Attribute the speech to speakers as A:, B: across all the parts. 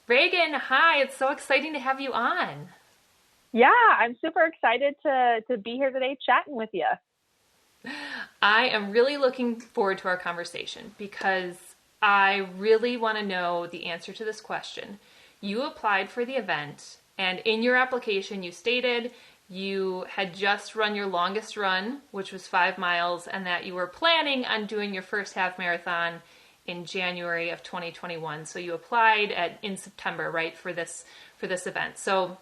A: Regan, hi, it's so exciting to have you on.
B: Yeah, I'm super excited to be here today chatting with you.
A: I am really looking forward to our conversation because I really want to know the answer to this question. You applied for the event, and in your application, you stated you had just run your longest run, which was 5 miles, and that you were planning on doing your first half marathon in January of 2021. So you applied in September, right, for this event. So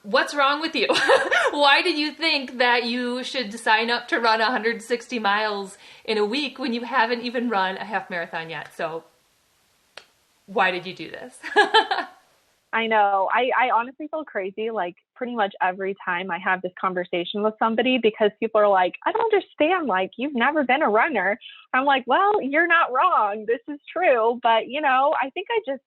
A: what's wrong with you? Why did you think that you should sign up to run 160 miles in a week when you haven't even run a half marathon yet? So why did you do this?
B: I know. I honestly feel crazy like pretty much every time I have this conversation with somebody because people are like, I don't understand. Like, you've never been a runner. I'm like, well, you're not wrong. This is true. But, I think I just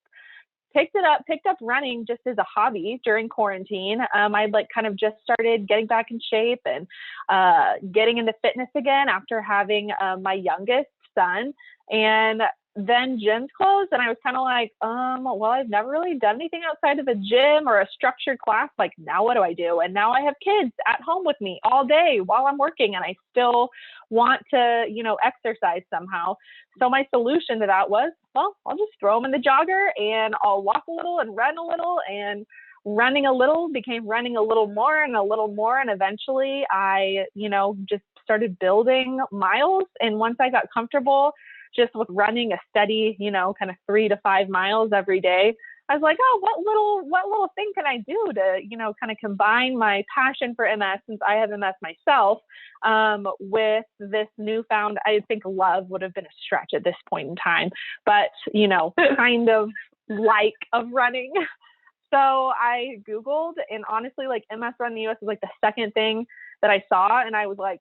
B: picked up running just as a hobby during quarantine. I'd like kind of just started getting back in shape and getting into fitness again after having my youngest son. And then gyms closed, and I was kind of like, well, I've never really done anything outside of a gym or a structured class. Like, now what do I do? And now I have kids at home with me all day while I'm working, and I still want to, exercise somehow. So my solution to that was, well, I'll just throw them in the jogger and I'll walk a little and run a little, and running a little became running a little more and a little more. And eventually I, just started building miles. And once I got comfortable just with running a steady, kind of 3 to 5 miles every day, I was like, oh, what little thing can I do to, kind of combine my passion for MS, since I have MS myself, with this newfound, I think love would have been a stretch at this point in time, but, kind of like of running. So I Googled, and honestly, like, MS Run the US was like the second thing that I saw. And I was like,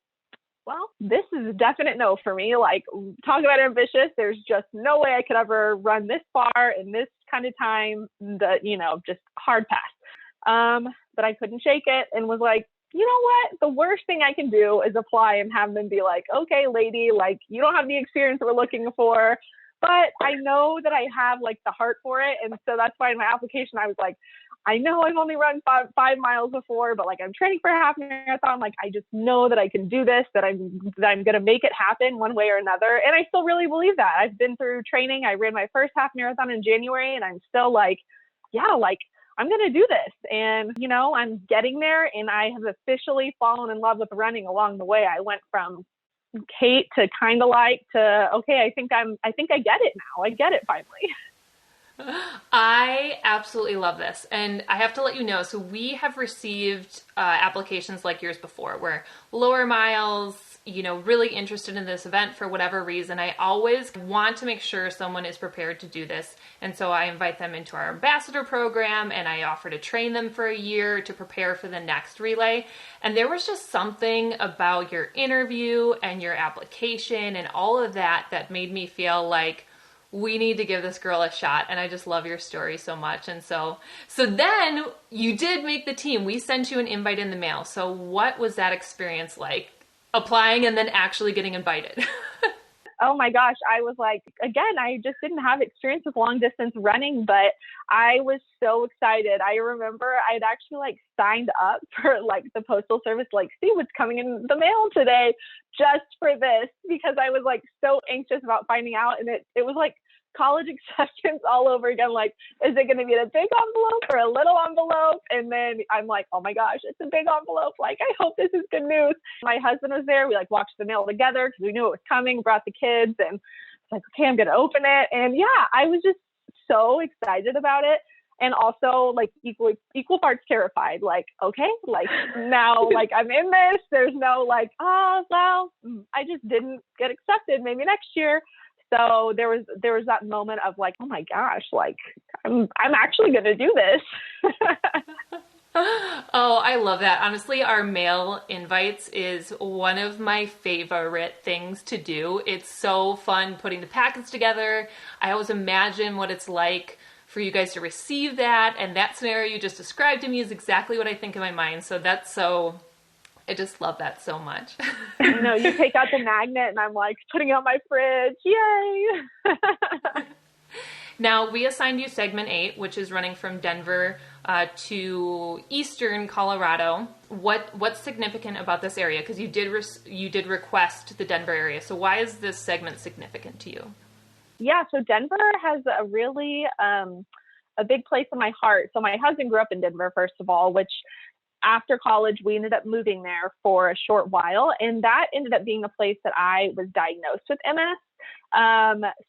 B: well, this is a definite no for me. Like, talk about ambitious. There's just no way I could ever run this far in this kind of time. Just hard pass. But I couldn't shake it and was like, you know what? The worst thing I can do is apply and have them be like, okay, lady, like, you don't have the experience we're looking for, but I know that I have like the heart for it. And so that's why in my application, I was like, I know I've only run 5 miles before, but like, I'm training for a half marathon. Like, I just know that I can do this, that I'm going to make it happen one way or another. And I still really believe that. I've been through training. I ran my first half marathon in January, and I'm still like, yeah, like, I'm going to do this. And, I'm getting there, and I have officially fallen in love with running along the way. I went from hate to kind of like to, okay, I think I get it now. I get it finally.
A: I absolutely love this. And I have to let you know, so we have received applications like yours before where lower miles, really interested in this event for whatever reason. I always want to make sure someone is prepared to do this. And so I invite them into our ambassador program, and I offer to train them for a year to prepare for the next relay. And there was just something about your interview and your application and all of that that made me feel like we need to give this girl a shot. And I just love your story so much. And so then you did make the team. We sent you an invite in the mail. So what was that experience like, applying and then actually getting invited?
B: Oh my gosh. I was like, again, I just didn't have experience with long distance running, but I was so excited. I remember I'd actually like signed up for like the postal service, like, see what's coming in the mail today, just for this, because I was like so anxious about finding out. And it was like college acceptance all over again. Like, is it going to be a big envelope or a little envelope? And then I'm like, oh my gosh, it's a big envelope. Like, I hope this is good news. My husband was there. We like watched the mail together because we knew it was coming, brought the kids, and it's like, okay, I'm going to open it. And yeah, I was just so excited about it. And also like equal parts terrified, like, okay, like now, like, I'm in this, there's no like, oh, well, I just didn't get accepted, maybe next year. So there was that moment of like, oh my gosh, like, I'm actually going to do this.
A: Oh, I love that. Honestly, our mail invites is one of my favorite things to do. It's so fun putting the packets together. I always imagine what it's like for you guys to receive that, and that scenario you just described to me is exactly what I think in my mind. So I just love that so much.
B: You take out the magnet, and I'm like putting it on my fridge. Yay!
A: Now, we assigned you segment 8, which is running from Denver to eastern Colorado. What's significant about this area? Because you did request the Denver area. So why is this segment significant to you?
B: Yeah, so Denver has a really a big place in my heart. So my husband grew up in Denver, first of all, which after college, we ended up moving there for a short while. And that ended up being a place that I was diagnosed with MS.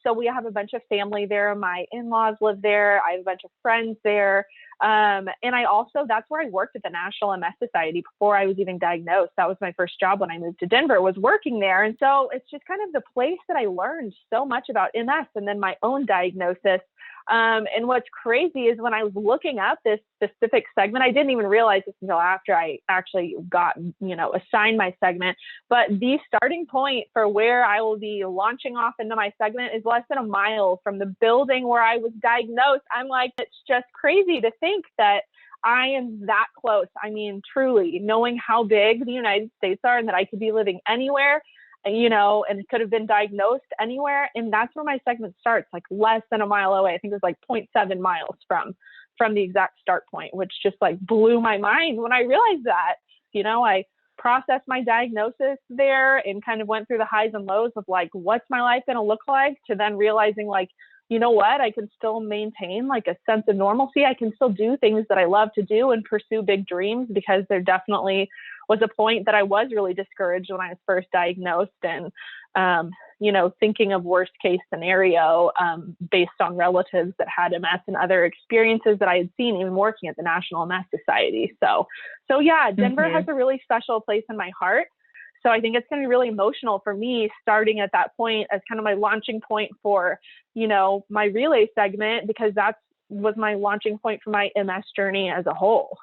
B: So we have a bunch of family there. My in-laws live there. I have a bunch of friends there. And that's where I worked at the National MS Society before I was even diagnosed. That was my first job when I moved to Denver, was working there. And so it's just kind of the place that I learned so much about MS and then my own diagnosis. And what's crazy is when I was looking up this specific segment, I didn't even realize this until after I actually got, assigned my segment. But the starting point for where I will be launching off into my segment is less than a mile from the building where I was diagnosed. I'm like, it's just crazy to think that I am that close. I mean, truly knowing how big the United States are and that I could be living anywhere, and could have been diagnosed anywhere. And that's where my segment starts, like less than a mile away. I think it was like 0.7 miles from the exact start point, which just like blew my mind when I realized that. I processed my diagnosis there and kind of went through the highs and lows of like, what's my life going to look like, to then realizing like, you know what, I can still maintain like a sense of normalcy. I can still do things that I love to do and pursue big dreams, because there definitely was a point that I was really discouraged when I was first diagnosed, and, thinking of worst case scenario based on relatives that had MS and other experiences that I had seen even working at the National MS Society. So yeah, Denver has a really special place in my heart. So I think it's going to be really emotional for me starting at that point as kind of my launching point for, my relay segment, because that was my launching point for my MS journey as a whole.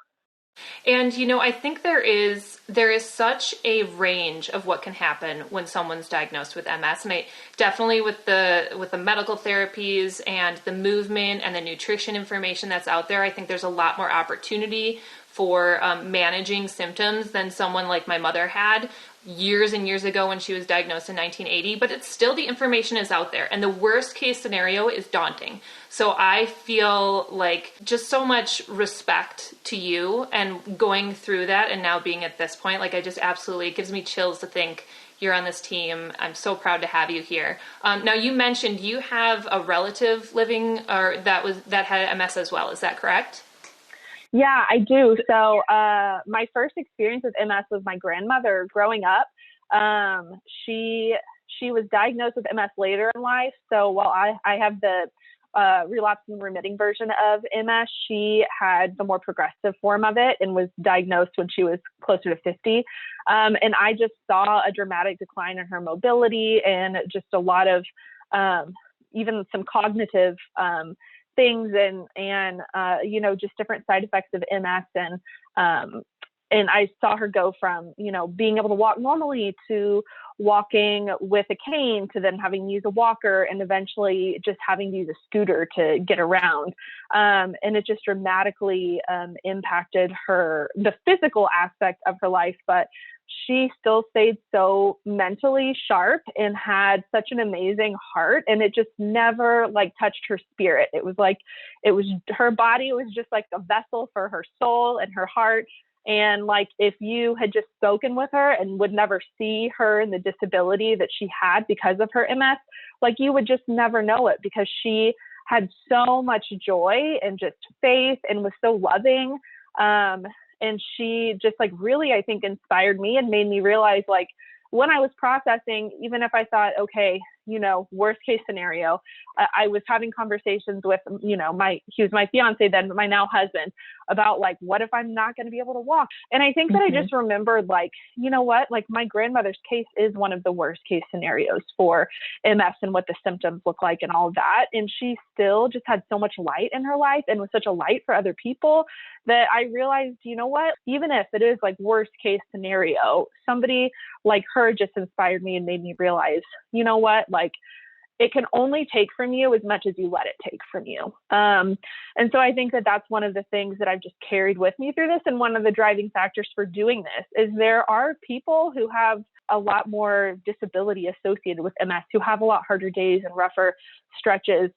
A: And, I think there is such a range of what can happen when someone's diagnosed with MS. And I definitely with the medical therapies and the movement and the nutrition information that's out there, I think there's a lot more opportunity for managing symptoms than someone like my mother had years and years ago when she was diagnosed in 1980, but it's still, the information is out there, and the worst case scenario is daunting. So I feel like just so much respect to you and going through that, and now being at this point, like, I just absolutely, it gives me chills to think you're on this team. I'm so proud to have you here. Now, you mentioned you have a relative living or that had MS as well. Is that correct?
B: Yeah, I do. So my first experience with MS was my grandmother growing up. She was diagnosed with MS later in life. So while I have the relapsing and remitting version of MS, she had the more progressive form of it and was diagnosed when she was closer to 50. And I just saw a dramatic decline in her mobility and just a lot of even some cognitive things and just different side effects of MS. And I saw her go from, being able to walk normally to walking with a cane to then having to use a walker and eventually just having to use a scooter to get around. And it just dramatically impacted the physical aspect of her life, but she still stayed so mentally sharp and had such an amazing heart, and it just never like touched her spirit. It was her body was just like a vessel for her soul and her heart. And like, if you had just spoken with her and would never see her and the disability that she had because of her MS, like, you would just never know it, because she had so much joy and just faith and was so loving. And she just like really, I think, inspired me and made me realize, like, when I was processing, even if I thought, okay, worst case scenario, I was having conversations with, he was my fiance then, but my now husband, about like, what if I'm not going to be able to walk? And I think that I just remembered, like, you know what, like, my grandmother's case is one of the worst case scenarios for MS and what the symptoms look like and all of that. And she still just had so much light in her life and was such a light for other people that I realized, you know what, even if it is like worst case scenario, somebody like her just inspired me and made me realize, you know what, like, it can only take from you as much as you let it take from you. And so I think that that's one of the things that I've just carried with me through this. And one of the driving factors for doing this is there are people who have a lot more disability associated with MS, who have a lot harder days and rougher stretches.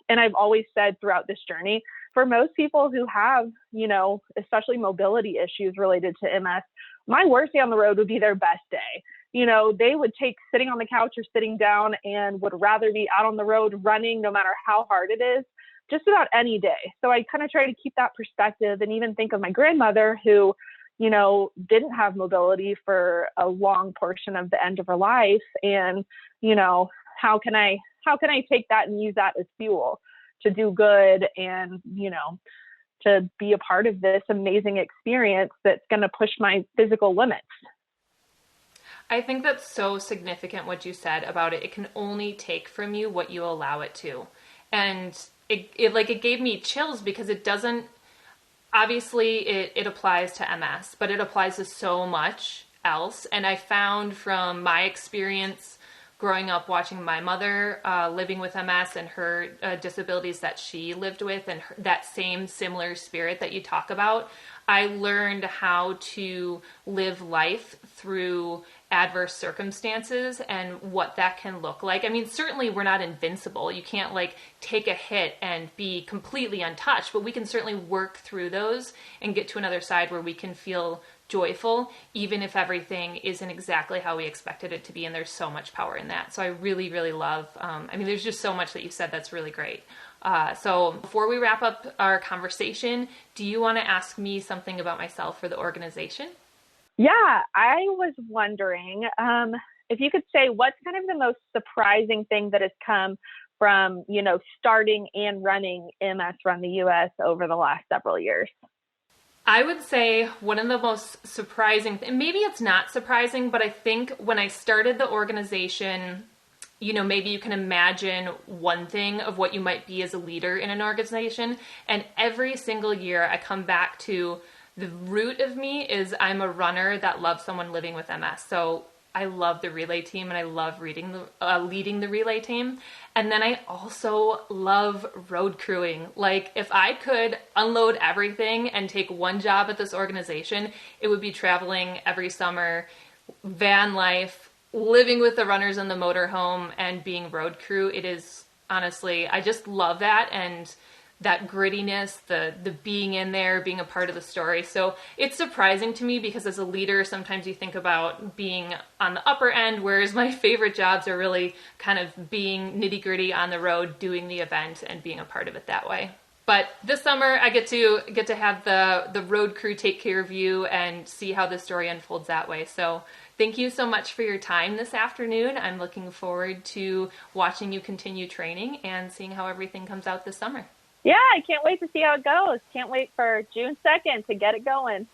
B: And I've always said throughout this journey, for most people who have, you know, especially mobility issues related to MS, my worst day on the road would be their best day. You know, they would take sitting on the couch or sitting down and would rather be out on the road running, no matter how hard it is, just about any day. So I kind of try to keep that perspective, and even think of my grandmother who, you know, didn't have mobility for a long portion of the end of her life. And, you know, how can I take that and use that as fuel to do good and, you know, to be a part of this amazing experience that's going to push my physical limits.
A: I think that's so significant what you said about it. It can only take from you what you allow it to. And it gave me chills, because it doesn't, obviously it applies to MS, but it applies to so much else. And I found from my experience growing up watching my mother living with MS and her disabilities that she lived with, and that same similar spirit that you talk about, I learned how to live life through adverse circumstances and what that can look like. I mean, certainly we're not invincible. You can't like take a hit and be completely untouched, but we can certainly work through those and get to another side where we can feel joyful, even if everything isn't exactly how we expected it to be. And there's so much power in that. So I really, really love, I mean, there's just so much that you said that's really great. So before we wrap up our conversation, do you want to ask me something about myself or the organization?
B: Yeah, I was wondering if you could say what's kind of the most surprising thing that has come from, you know, starting and running MS Run the US over the last several years.
A: I would say one of the most surprising, and maybe it's not surprising, but I think when I started the organization, you know, maybe you can imagine one thing of what you might be as a leader in an organization. And every single year I come back to the root of me is I'm a runner that loves someone living with MS. So I love the relay team, and I love leading the relay team. And then I also love road crewing. Like, if I could unload everything and take one job at this organization, it would be traveling every summer, van life, living with the runners in the motorhome, and being road crew. It is honestly, I just love that. And that grittiness, the being in there, being a part of the story. So it's surprising to me, because as a leader, sometimes you think about being on the upper end, whereas my favorite jobs are really kind of being nitty gritty on the road, doing the event and being a part of it that way. But this summer I get to have the road crew take care of you and see how the story unfolds that way. So thank you so much for your time this afternoon. I'm looking forward to watching you continue training and seeing how everything comes out this summer.
B: Yeah, I can't wait to see how it goes. Can't wait for June 2nd to get it going.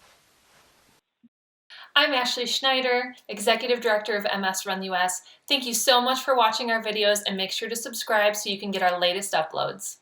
A: I'm Ashley Schneider, Executive Director of MS Run US. Thank you so much for watching our videos, and make sure to subscribe so you can get our latest uploads.